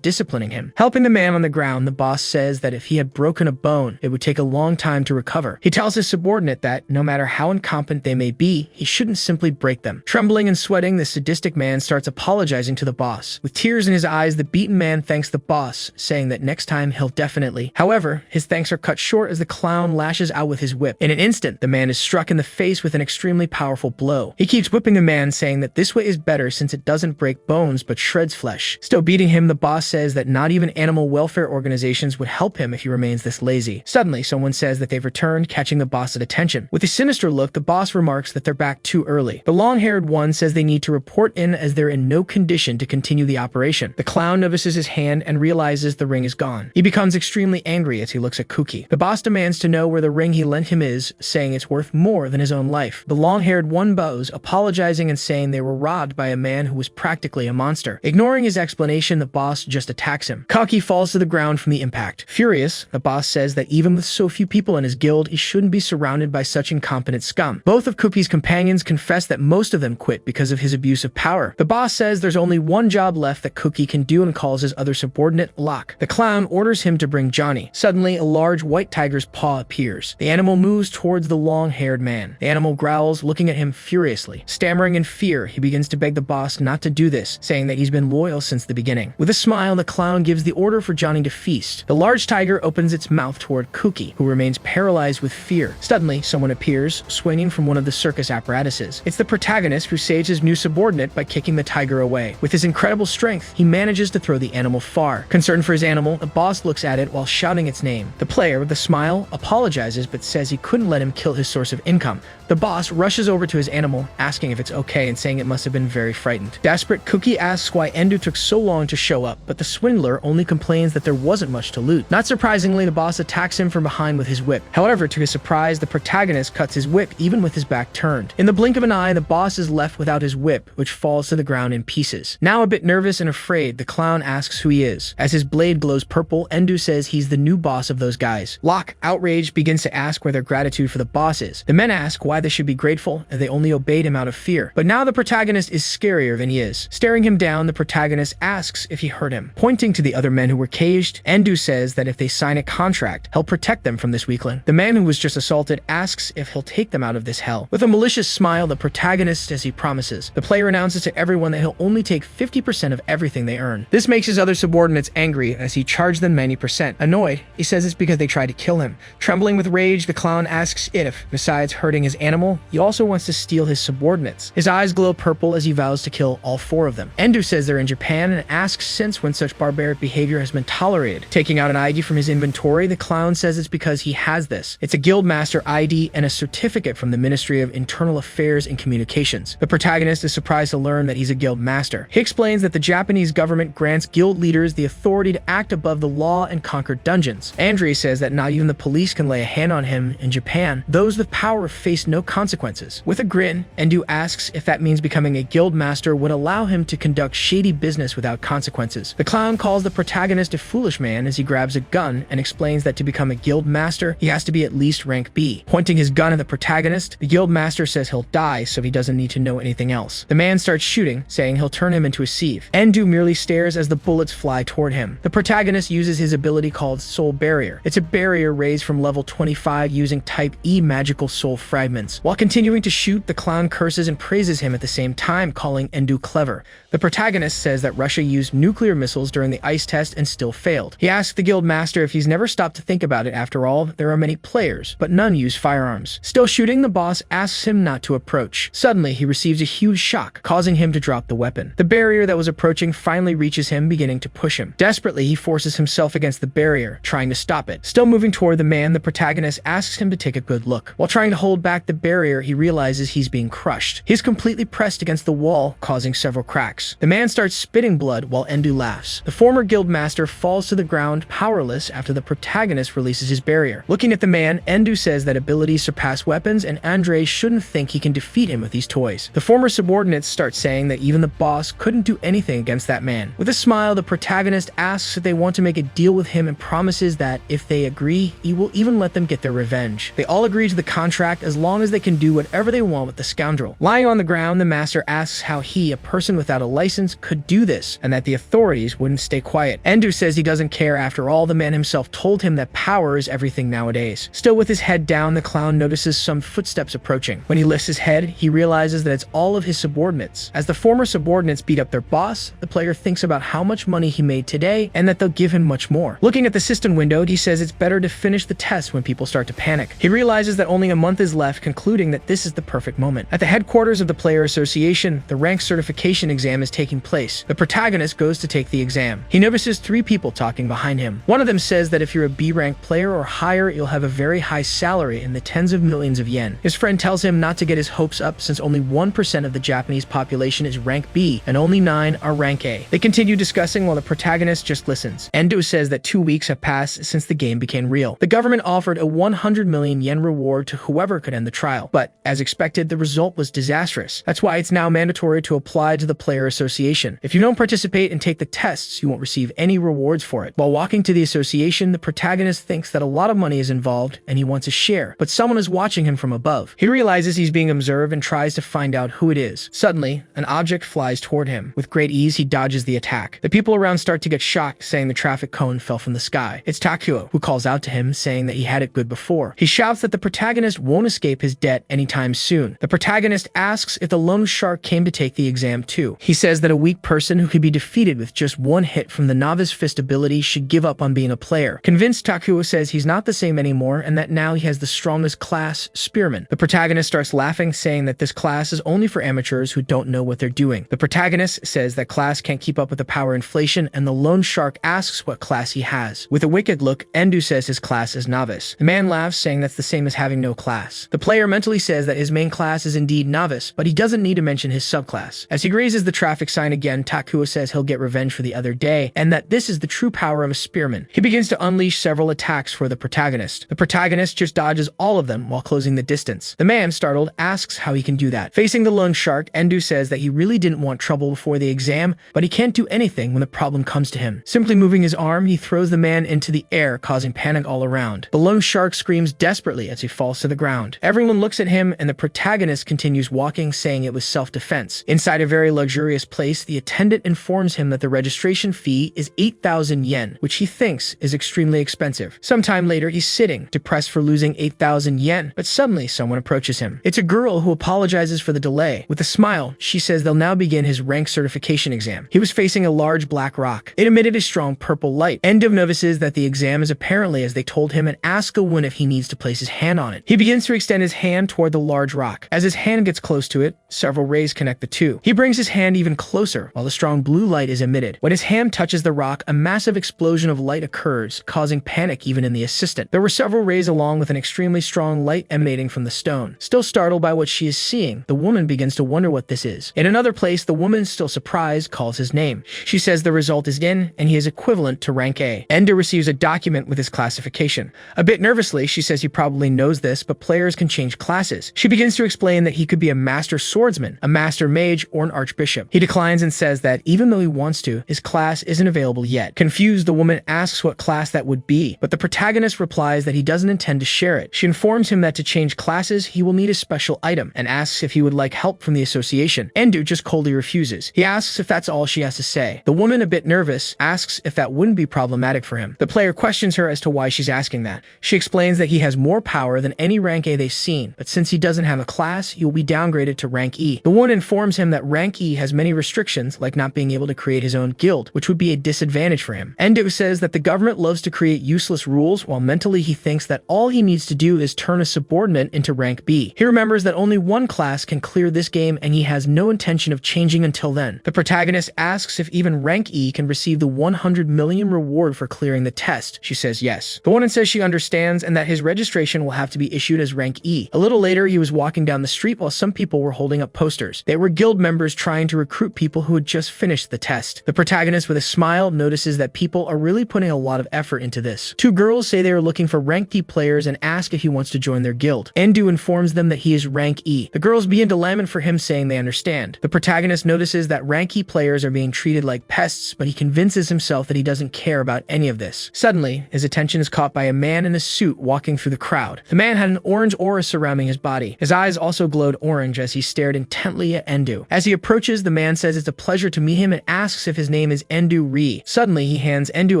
disciplining him. Helping the man on the ground, the boss says that if he had broken a bone, it would take a long time to recover. He tells his subordinate that, no matter how incompetent they may be, he shouldn't simply break them. Trembling and sweating, the sadistic man starts apologizing to the boss. With tears in his eyes, the beaten man thanks the boss, saying that next time he'll definitely. However, his thanks are cut short as the clown lashes out with his whip. In an instant, the man is struck in the face with an extremely powerful blow. He keeps whipping the man, saying that this way is better since it doesn't break bones but shreds flesh. Still beating him, the boss says that not even animal welfare organizations would help him if he remains this lazy. Suddenly, someone says that they've returned, catching the boss's attention. With a sinister look, the boss remarks that they're back too early. The long-haired one says they need to report in as they're in no condition to continue the operation. The clown notices his hand and realizes the ring is gone. He becomes extremely angry as he looks at Kuki. The boss demands to know where the ring he lent him is, saying it's worth more than his own life. The long-haired one bows, apologizing and saying they were robbed by a man who was practically a monster. Ignoring his explanation, the boss just attacks him. Kuki falls to the ground from the impact. Furious, the boss says that even with so few people in his guild, he shouldn't be surrounded by such incompetent scum. Both of Kuki's companions confess that most of them quit because of his abuse of power. The boss says there's only one job left that Kuki can do and calls his other subordinate Locke. The clown orders him to bring Johnny. Suddenly, a large white tiger's paw appears. The animal moves towards the long-haired man. The animal growls, looking at him furiously. Stammering in fear, he begins to beg the boss not to do this, saying that he's been loyal since the beginning. With a smile, the clown gives the order for Johnny to feast. The large tiger opens its mouth toward Kuki, who remains paralyzed with fear. Suddenly, someone appears, swinging from one of the circus apparatuses. It's the protagonist who saves his new subordinate by kicking the tiger away. With his incredible strength, he manages to throw the animal far. Concerned for his animal, the boss looks at it while shouting its name. The player, with a smile, apologizes but says he couldn't let him kill his source of income. The boss rushes over to his animal, asking if it's okay and saying it must have been very frightened. Desperate, Kuki asks why Endu took so long to show up, but the swindler only complains that there wasn't much to loot. Not surprisingly, the boss attacks him from behind with his whip. However, to his surprise, the protagonist cuts his whip even with his back turned. In the blink of an eye, the boss is left without his whip, which falls to the ground in pieces. Now a bit nervous and afraid, the clown asks who he is. As his blade glows purple, Endu says he's the new boss of those guys. Locke, outraged, begins to ask where their gratitude for the boss is. The men ask why they should be grateful, as they only obeyed him out of fear. But now the protagonist is scarier than he is. Staring him down, the protagonist asks if he hurt him. Pointing to the other men who were caged, Endu says that if they sign a contract, he'll protect them from this weakling. The man who was just assaulted asks if he'll take them out of this hell. With a malicious smile, the protagonist says he promises. The player announces to everyone that he'll only take 50% of everything they earn. This makes his other subordinates angry as he charged them 90%. Annoyed, he says it's because they tried to kill him. Trembling with rage, the clown asks if, besides hurting his animal, he also wants to steal his subordinates. His eyes glow purple as he vows to kill all 4 of them. Endu says they're in Japan and asks since when such barbaric behavior has been tolerated. Taking out an ID from his inventory, the clown says it's because he has this. It's a guild master ID and a certificate from the Ministry of Internal Affairs and Communications. The protagonist is surprised to learn that he's a guild master. He explains that the Japanese government grants guild leaders the authority to act above the law and conquer dungeons. Andre says that not even the police can lay a hand on him in Japan. Those with power face no consequences. With a grin, Endu asks if that means becoming a guild master would allow him to conduct shady business without consequences. The clown calls the protagonist a foolish man as he grabs a gun and explains that to become a guild master, he has to be at least rank B. Pointing his gun at the protagonist, the guild master says he'll die so he doesn't need to know anything else. The man starts shooting, saying he'll turn him into a sieve. Endu merely stares as the bullets fly toward him. The protagonist uses his ability called Soul Barrier. It's a barrier raised from level 25 using type E magical soul fragments. While continuing to shoot, the clown curses and praises him at the same time, calling Endu clever. The protagonist says that Russia used nuclear missiles during the ice test and still failed. He asks the guild master if he's never stopped to think about it. After all, there are many players, but none use firearms. Still shooting, the boss asks him not to approach. Suddenly, he receives a huge shock, causing him to drop the weapon. The barrier that was approaching finally reaches him, beginning to push him. Desperately, he forces himself against the barrier, trying to stop it. Still moving toward the man, the protagonist asks him to take a good look. While trying to hold back the barrier, he realizes he's being crushed. He's completely pressed against the wall, causing several cracks. The man starts spitting blood while Endu laughs. The former guild master falls to the ground, powerless, after the protagonist releases his barrier. Looking at the man, Endu says that abilities surpass weapons and Andre shouldn't think he can defeat him with these toys. The former subordinates start saying that even the boss couldn't do anything against that man. With a smile, the protagonist asks if they want to make a deal with him and promises that if they agree, he will even let them get their revenge. They all agree to the contract as long as they can do whatever they want with the scoundrel. Lying on the ground, the master asks how he, a person without a license, could do this and that the authorities wouldn't stay quiet. Endu says he doesn't care. After all, the man himself told him that power is everything nowadays. Still with his head down, the clown notices some footsteps approaching. When he lifts his head, he realizes that it's all of his subordinates. As the former subordinates beat up their boss, the player thinks about how much money he made today and that they'll give him much more. Looking at the system window, he says it's better to finish the test when people start to panic. He realizes that only a month is left, concluding that this is the perfect moment. At the headquarters of the player association, the rank certification exam is taking place. The protagonist goes to take the exam. He notices 3 people talking behind him. One of them says that if you're a B-rank player or higher, you'll have a very high salary in the tens of millions of yen. His friend tells him not to get his hopes up since only 1% of the Japanese population is rank B and only 9 are rank A. They continue discussing while the protagonist just listens. Endo says that 2 weeks have passed since the game became real. The government offered a 100 million yen reward to whoever could end the trial, but as expected, the result was disastrous. That's why it's now mandatory to apply to the player association. If you don't participate and take the tests, you won't receive any rewards for it. While walking to the association, the protagonist thinks that a lot of money is involved and he wants a share, but someone is watching him from above. He realizes he's being observed and tries to find out who it is. Suddenly, an object flies toward him. With great ease, he dodges the attack. The people around start to get shocked, saying the traffic cone fell from the sky. It's Takuo, who calls out to him, saying that he had it good before. He shouts that the protagonist won't escape his debt anytime soon. The protagonist asks if the loan shark came to take the exam too. He says that a weak person who could be defeated with just one hit from the novice fist ability should give up on being a player. Convinced, Takuo says he's not the same anymore and that now he has the strongest class, Spearman. The protagonist starts laughing, saying that this class is only for amateurs who don't know what they're doing. The protagonist says that class can't keep up with the power inflation, and the loan shark asks what class he has. With a wicked look, Endu says his class is novice. The man laughs, saying that's the same as having no class. The player mentally says that his main class is indeed novice, but he doesn't need to mention his subclass. As he grazes the traffic sign again, Takuo says he'll get revenge for the other day, and that this is the true power of a spearman. He begins to unleash several attacks for the protagonist. The protagonist just dodges all of them while closing the distance. The man, startled, asks how he can do that. Facing the loan shark, Endu says that he really didn't want trouble before the exam, but he can't do anything when the problem comes to him. Simply moving his arm, he throws the man into the air, causing panic all around. The loan shark screams desperately as he falls to the ground. Everyone looks at him, and the protagonist continues walking, saying it was self-defense. Inside a very luxurious place, the attendant informs him that the registration fee is 8,000 yen, which he thinks is extremely expensive. Sometime later, he's sitting, depressed for losing 8,000 yen, but suddenly someone approaches him. It's a girl who apologizes for the delay. With a smile, she says they'll now begin his rank certification exam. He was facing a large black rock. It emitted a strong purple light. Endo notices that the exam is apparently as they told him and asks Owen if he needs to place his hand on it. He begins to extend his hand toward the large rock. As his hand gets close to it, several rays connect the two. He brings his hand even closer while the strong blue light is emitted. When his hand touches the rock, a massive explosion of light occurs, causing panic even in the assistant. There were several rays along with an extremely strong light emanating from the stone. Still startled by what she is seeing, the woman begins to wonder what this is. In another place, the woman, still surprised, calls his name. She says the result is in, and he is equivalent to rank A. Endo receives a document with his classification. A bit nervously, she says he probably knows this, but players can change classes. She begins to explain that he could be a master swordsman, a master mage, or an archbishop. He declines and says that even though he wants to, his class isn't available yet. Confused, the woman asks what class that would be, but the protagonist replies that he doesn't intend to share it. She informs him that to change classes, he will need a special item, and asks if he would like help from the association. Endu just coldly refuses. He asks if that's all she has to say. The woman, a bit nervous, asks if that wouldn't be problematic for him. The player questions her as to why she's asking that. She explains that he has more power than any rank A they've seen, but since he doesn't have a class, he will be downgraded to rank E. The woman informs him that rank E has many restrictions, like not being able to create his own guild, which would be a disadvantage for him. Endo says that the government loves to create useless rules, while mentally he thinks that all he needs to do is turn a subordinate into rank B. He remembers that only one class can clear this game, and he has no intention of changing until then. The protagonist asks if even rank E can receive the 100 million reward for clearing the test. She says yes. The woman says she understands and that his registration will have to be issued as rank E. A little later, he was walking down the street while some people were holding up posters. They were guild members trying to recruit people who had just finished the test. The protagonist, with a smile, notices that people are really putting a lot of effort into this. Two girls say they are looking for rank D players and ask if he wants to join their guild. Endu informs them that he is rank E. The girls begin to lament for him, saying they understand. The protagonist notices that rank E players are being treated like pests, but he convinces himself that he doesn't care about any of this. Suddenly, his attention is caught by a man in a suit walking through the crowd. The man had an orange aura surrounding his body. His eyes also glowed orange as he stared intently at Endu. As he approaches, the man says it's a pleasure to meet him and asks if his name is Endu Ri. Suddenly, he hands Endu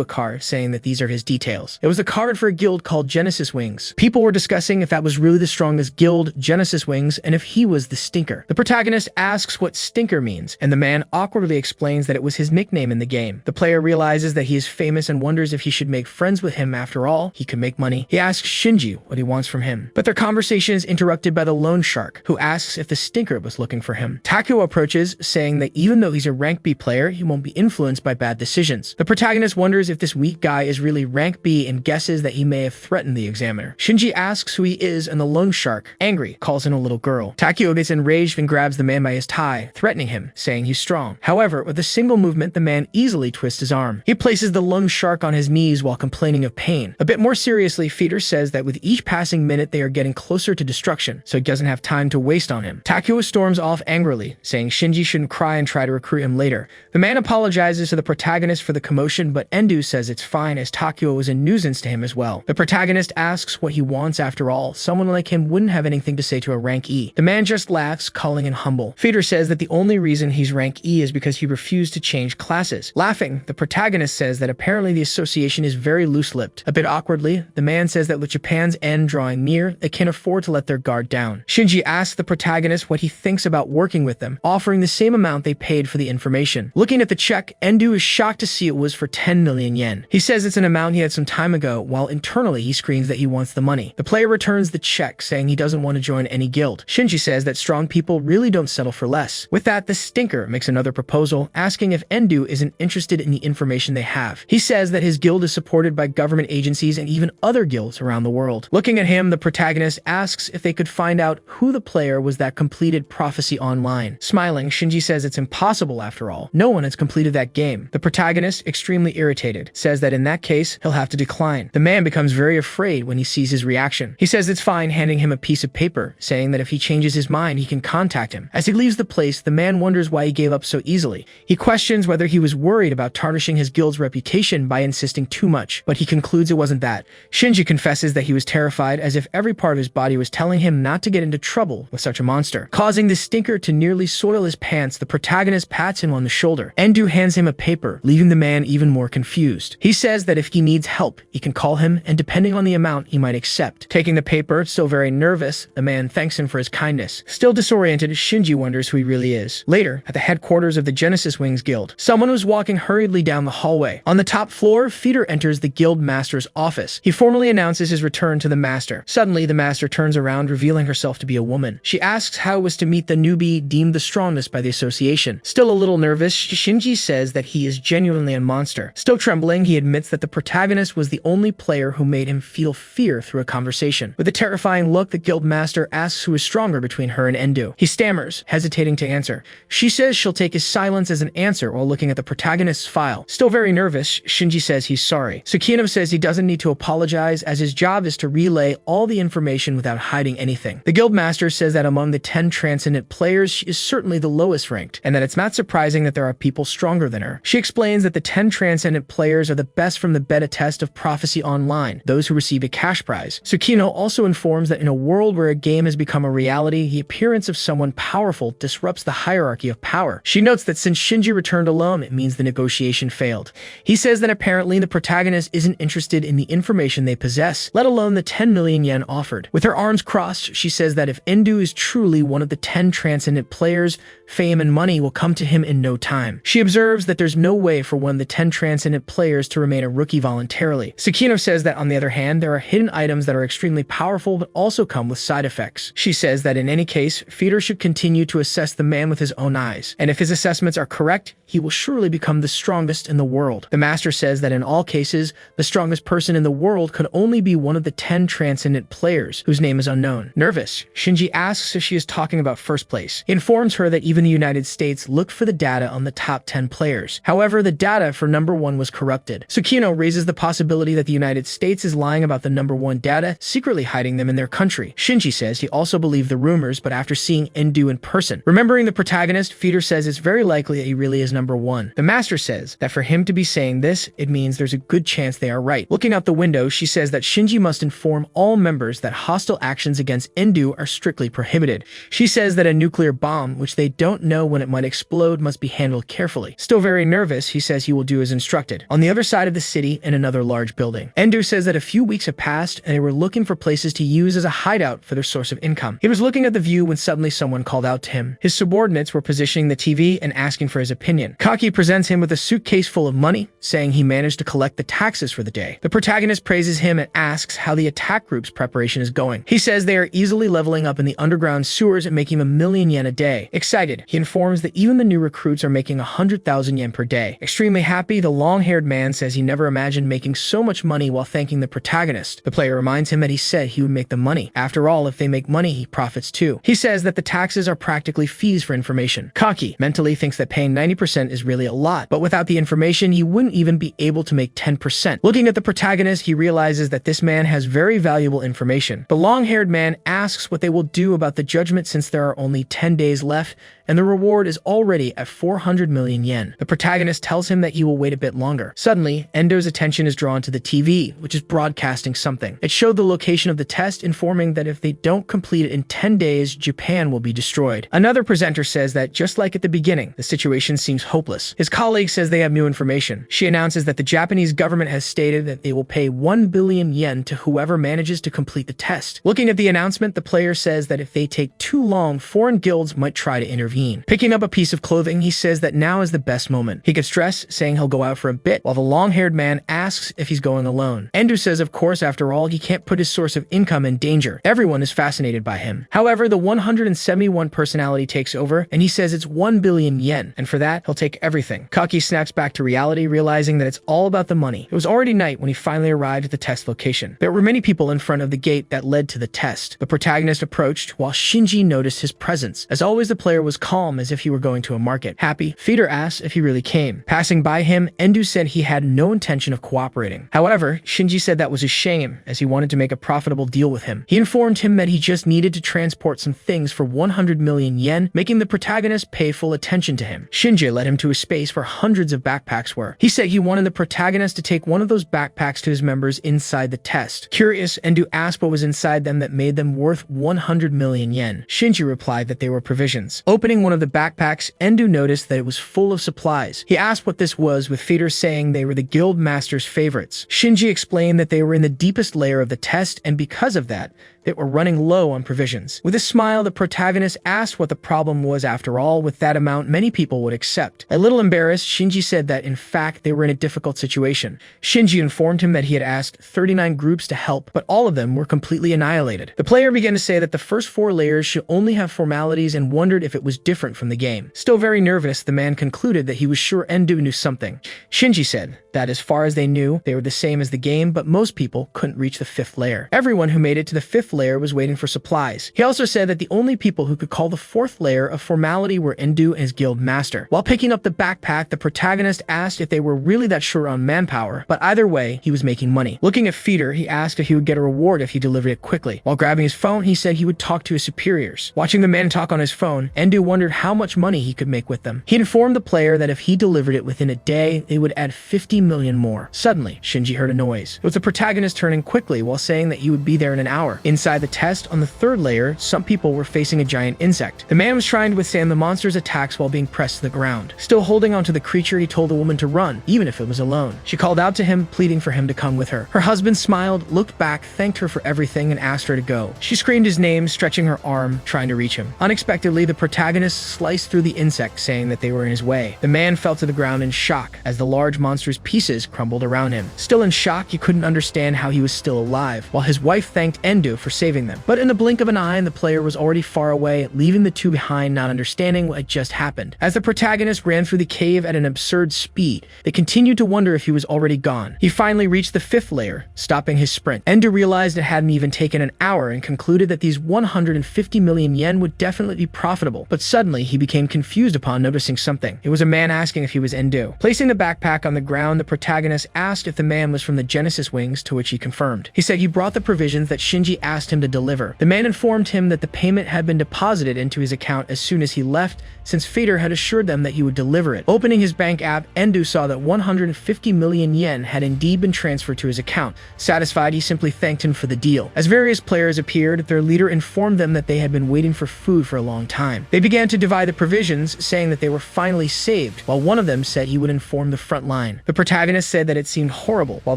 a card, saying that these are his details. It was a card for a guild called Genesis Wings. People were discussing if that was really the strongest guild, Genesis Wings, and if he was the Stinker. The protagonist asks what Stinker means, and the man awkwardly explains that it was his nickname in the game. The player realizes that he is famous and wonders if he should make friends with him. After all, he could make money. He asks Shinji what he wants from him, but their conversation is interrupted by the loan shark, who asks if the Stinker was looking for him. Takuya approaches, saying that even though he's a rank B player, he won't be influenced by bad decisions. The protagonist wonders if this weak guy is really rank B and guesses that he may have threatened the examiner. Shinji asks who he is, and the loan shark, angry, calls in a little girl. Takuya gets enraged and grabs the man by his tie, threatening him, saying he's strong. However, with a single movement, the man easily twists his arm. He places the loan shark on his knees while complaining of pain. A bit more seriously, Feeder says that with each passing minute, they are getting closer to destruction, so he doesn't have time to waste on him. Takuya storms off angrily, saying Shinji shouldn't cry and try to recruit him later. The man apologizes to the protagonist for the commotion, but Endu says it's fine as Takuya was a nuisance to him as well. The protagonist asks what he wants. After all, someone like him wouldn't have anything to say to a rank E. The man just laughs, calling him humble. Feeder says that the only reason he's rank E is because he refused to change classes. Laughing, the protagonist says that apparently the association is very loose-lipped. A bit awkwardly, the man says that with Japan's end drawing near, they can't afford to let their guard down. Shinji asks the protagonist what he thinks about working with them, offering the same amount they paid for the information. Looking at the check, Endu is shocked to see it was for 10 million yen. He says it's an amount he had some time ago, while internally he screams that he wants the money. The player returns the check, saying he doesn't want to join any guild. Shinji says that strong people really don't settle for less. With that, the Stinker makes another proposal, asking if Endu isn't interested in the information they have. He says that his guild is supported by government agencies and even other guilds around the world. Looking at him, the protagonist asks if they could find out who the player was that completed Prophecy Online. Smiling, Shinji says it's impossible after all. No one has completed that game. The protagonist, extremely irritated, says that in that case, he'll have to decline. The man becomes very afraid when he sees his reaction. He says it's fine, handing him a piece of paper, saying that if he changes his mind, he can contact him. As he leaves the place, the man wonders why he gave up so easily. He questions whether he was worried about tarnishing his guild's reputation by insisting too much, but he concludes it wasn't that. Shinji confesses that he was terrified, as if every part of his body was telling him not to get into trouble with such a monster. Causing the Stinker to nearly soil his pants, the protagonist pats him on the shoulder. Endu hands him a paper, leaving the man even more confused. He says that if he needs help, he can call him, and depending on the amount, he might accept. Taking the paper, still very nervous, the man thanks him for his kindness. Still disoriented, Shinji wonders who he really is. Later, at the headquarters of the Genesis Wings Guild, someone was walking hurriedly down the hallway. On the top floor, Feeder enters the guild master's office. He formally announces his return to the master. Suddenly, the master turns around, revealing herself to be a woman. She asks how it was to meet the newbie deemed the strongest by the association. Still a little nervous, Shinji says that he is genuinely a monster. Still trembling, he admits that the protagonist was the only player who made him feel fear through a conversation. With a terrifying look, the guild master asks who is stronger between her and Endu. He stammers, hesitating to answer. She says she'll take his silence as an answer while looking at the protagonist's file. Still very nervous, Shinji says he's sorry. Tsukino says he doesn't need to apologize, as his job is to relay all the information without hiding anything. The guild master says that among the 10 transcendent players, she is certainly the lowest ranked, and that it's not surprising that there are people stronger than her. She explains that the 10 transcendent players are the best from the beta test of Prophecy Online, those who received a cash prize. Tsukino also informs that in a world where a game has become a reality, the appearance of someone powerful disrupts the hierarchy of power. She notes that since Shinji returned alone, it means the negotiation failed. He says that apparently the protagonist isn't interested in the information they possess, let alone the 10 million yen offered. With her arms crossed, she says that if Endu is truly one of the 10 transcendent players, fame and money will come to him in no time. She observes that there's no way for one of the 10 transcendent players to remain a rookie voluntarily. Tsukino says that on the other hand, there are hidden items that are extremely powerful but also come with side effects. She says that in any case, Feeder should continue to assess the man with his own eyes, and if his assessments are correct, he will surely become the strongest in the world. The master says that in all cases, the strongest person in the world could only be one of the 10 transcendent players, whose name is unknown. Nervous, Shinji asks if she is talking about first place. He informs her that even the United States looked for the data on the top 10 players. However, the data for number 1 was corrupted. Tsukino raises the possibility that the United States is lying about the #1 data, secretly hiding them in their country. Shinji says he also believed the rumors, but after seeing Endu in person. Remembering the protagonist, Feeder says it's very likely that he really is #1. The master says that for him to be saying this, it means there's a good chance they are right. Looking out the window, she says that Shinji must inform all members that hostile actions against Endu are strictly prohibited. She says that a nuclear bomb, which they don't know when it might explode, must be handled carefully. Still very nervous, he says he will do as instructed. On the other side of the city, in another large building, Endu says that a few weeks have passed and they were looking for places to use as a hideout for their source of income. He was looking at the view when suddenly someone called out to him. His subordinates were positioning the TV and asking for his opinion. Kaki presents him with a suitcase full of money, saying he managed to collect the taxes for the day. The protagonist praises him and asks how the attack group's preparation is going. He says they are easily leveling up in the underground sewers and making 1,000,000 yen a day. Excited, he informs that even the new recruits are making 100,000 yen per day. Extremely happy, the long-haired man says he never imagined making so much money while thanking the protagonist. The player reminds him that he said he would make the money. After all, if they make money, he profits too. He says that the taxes are practically fees for information. Kaki mentally thinks that paying 90% is really a lot, but without the information, he wouldn't even be able to make 10%. Looking at the protagonist, he realizes that this man has very valuable information. The long-haired man asks what they will do about the judgment since there are only 10 days left, and the reward is already at 400 million yen. The protagonist tells him that he will wait a bit longer. Suddenly, Endo's attention is drawn to the TV, which is broadcasting something. It showed the location of the test, informing that if they don't complete it in 10 days, Japan will be destroyed. Another presenter says that just like at the beginning, the situation seems hopeless. His colleague says they have new information. She announces that the Japanese government has stated that they will pay 1 billion yen to whoever manages to complete the test. Looking at the announcement, the player says that if they take too long, foreign guilds might try to intervene. Picking up a piece of clothing, he says that now is the best moment. He gets dressed, saying he'll go out for a bit, while the long-haired man asks if he's going alone. Endu says of course, after all, he can't put his source of income in danger. Everyone is fascinated by him. However, the 171 personality takes over, and he says it's 1 billion yen, and for that, he'll take everything. Kaki snaps back to reality, realizing that it's all about the money. It was already night when he finally arrived at the test location. There were many people in front of the gate that led to the test. The protagonist approached, while Shinji noticed his presence. As always, the player was calm as if he were going to a market. Happy, Feeder asked if he really came. Passing by him, Endu said he had no intention of cooperating. However, Shinji said that was a shame, as he wanted to make a profitable deal with him. He informed him that he just needed to transport some things for 100 million yen, making the protagonist pay full attention to him. Shinji led him to a space where hundreds of backpacks were. He said he wanted the protagonist to take one of those backpacks to his members inside the test. Curious, Endu asked what was inside them that made them worth 100 million yen. Shinji replied that they were provisions. Opening one of the backpacks, Endu noticed that it was full of supplies. He asked what this was, with Feeder saying they were the guild master's favorites. Shinji explained that they were in the deepest layer of the test, and because of that, they were running low on provisions. With a smile, the protagonist asked what the problem was. After all, with that amount, many people would accept. A little embarrassed, Shinji said that in fact they were in a difficult situation. Shinji informed him that he had asked 39 groups to help, but all of them were completely annihilated. The player began to say that the first 4 layers should only have formalities and wondered if it was different from the game. Still very nervous, the man concluded that he was sure Endu knew something. Shinji said that as far as they knew, they were the same as the game, but most people couldn't reach the 5th layer. Everyone who made it to the 5th layer was waiting for supplies. He also said that the only people who could call the 4th layer of formality were Endu and his guild master. While picking up the backpack, the protagonist asked if they were really that short on manpower, but either way, he was making money. Looking at Feeder, he asked if he would get a reward if he delivered it quickly. While grabbing his phone, he said he would talk to his superiors. Watching the man talk on his phone, Endu wondered how much money he could make with them. He informed the player that if he delivered it within a day, they would add 50 million more. Suddenly, Shinji heard a noise. It was the protagonist turning quickly while saying that he would be there in an hour. Inside the test, on the 3rd layer, some people were facing a giant insect. The man was trying to withstand the monster's attacks while being pressed to the ground. Still holding onto the creature, he told the woman to run, even if it was alone. She called out to him, pleading for him to come with her. Her husband smiled, looked back, thanked her for everything, and asked her to go. She screamed his name, stretching her arm, trying to reach him. Unexpectedly, the protagonist sliced through the insect, saying that they were in his way. The man fell to the ground in shock as the large monster's pieces crumbled around him. Still in shock, he couldn't understand how he was still alive, while his wife thanked Endu for saving them. But in the blink of an eye, the player was already far away, leaving the two behind, not understanding what had just happened. As the protagonist ran through the cave at an absurd speed, they continued to wonder if he was already gone. He finally reached the 5th layer, stopping his sprint. Endu realized it hadn't even taken an hour and concluded that these 150 million yen would definitely be profitable, but suddenly he became confused upon noticing something. It was a man asking if he was Endu. Placing the backpack on the ground, the protagonist asked if the man was from the Genesis Wings, to which he confirmed. He said he brought the provisions that Shinji asked him to deliver. The man informed him that the payment had been deposited into his account as soon as he left, since Fader had assured them that he would deliver it. Opening his bank app, Endu saw that 150 million yen had indeed been transferred to his account. Satisfied, he simply thanked him for the deal. As various players appeared, their leader informed them that they had been waiting for food for a long time. They began to divide the provisions, saying that they were finally saved, while one of them said he would inform the front line. The protagonist said that it seemed horrible, while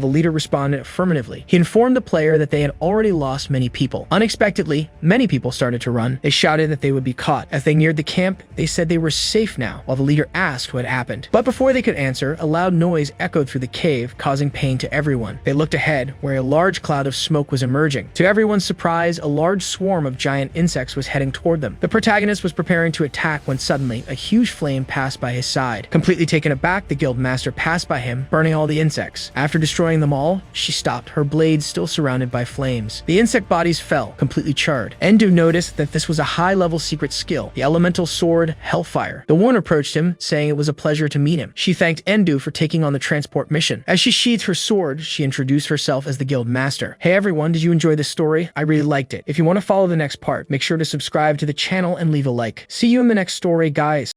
the leader responded affirmatively. He informed the player that they had already lost many people. Unexpectedly, many people started to run. They shouted that they would be caught. As they neared the camp, they said they were safe now, while the leader asked what had happened. But before they could answer, a loud noise echoed through the cave, causing pain to everyone. They looked ahead, where a large cloud of smoke was emerging. To everyone's surprise, a large swarm of giant insects was heading toward them. The protagonist was preparing to attack when suddenly, a huge flame passed by his side. Completely taken aback, the guild master passed by him, burning all the insects. After destroying them all, she stopped, her blades still surrounded by flames. The insect bodies fell, completely charred. Endu noticed that this was a high-level secret skill, the elemental sword Hellfire. The woman approached him, saying it was a pleasure to meet him. She thanked Endu for taking on the transport mission. As she sheathed her sword, she introduced herself as the guild master. Hey everyone, did you enjoy this story? I really liked it. If you want to follow the next part, make sure to subscribe to the channel and leave a like. See you in the next story, guys.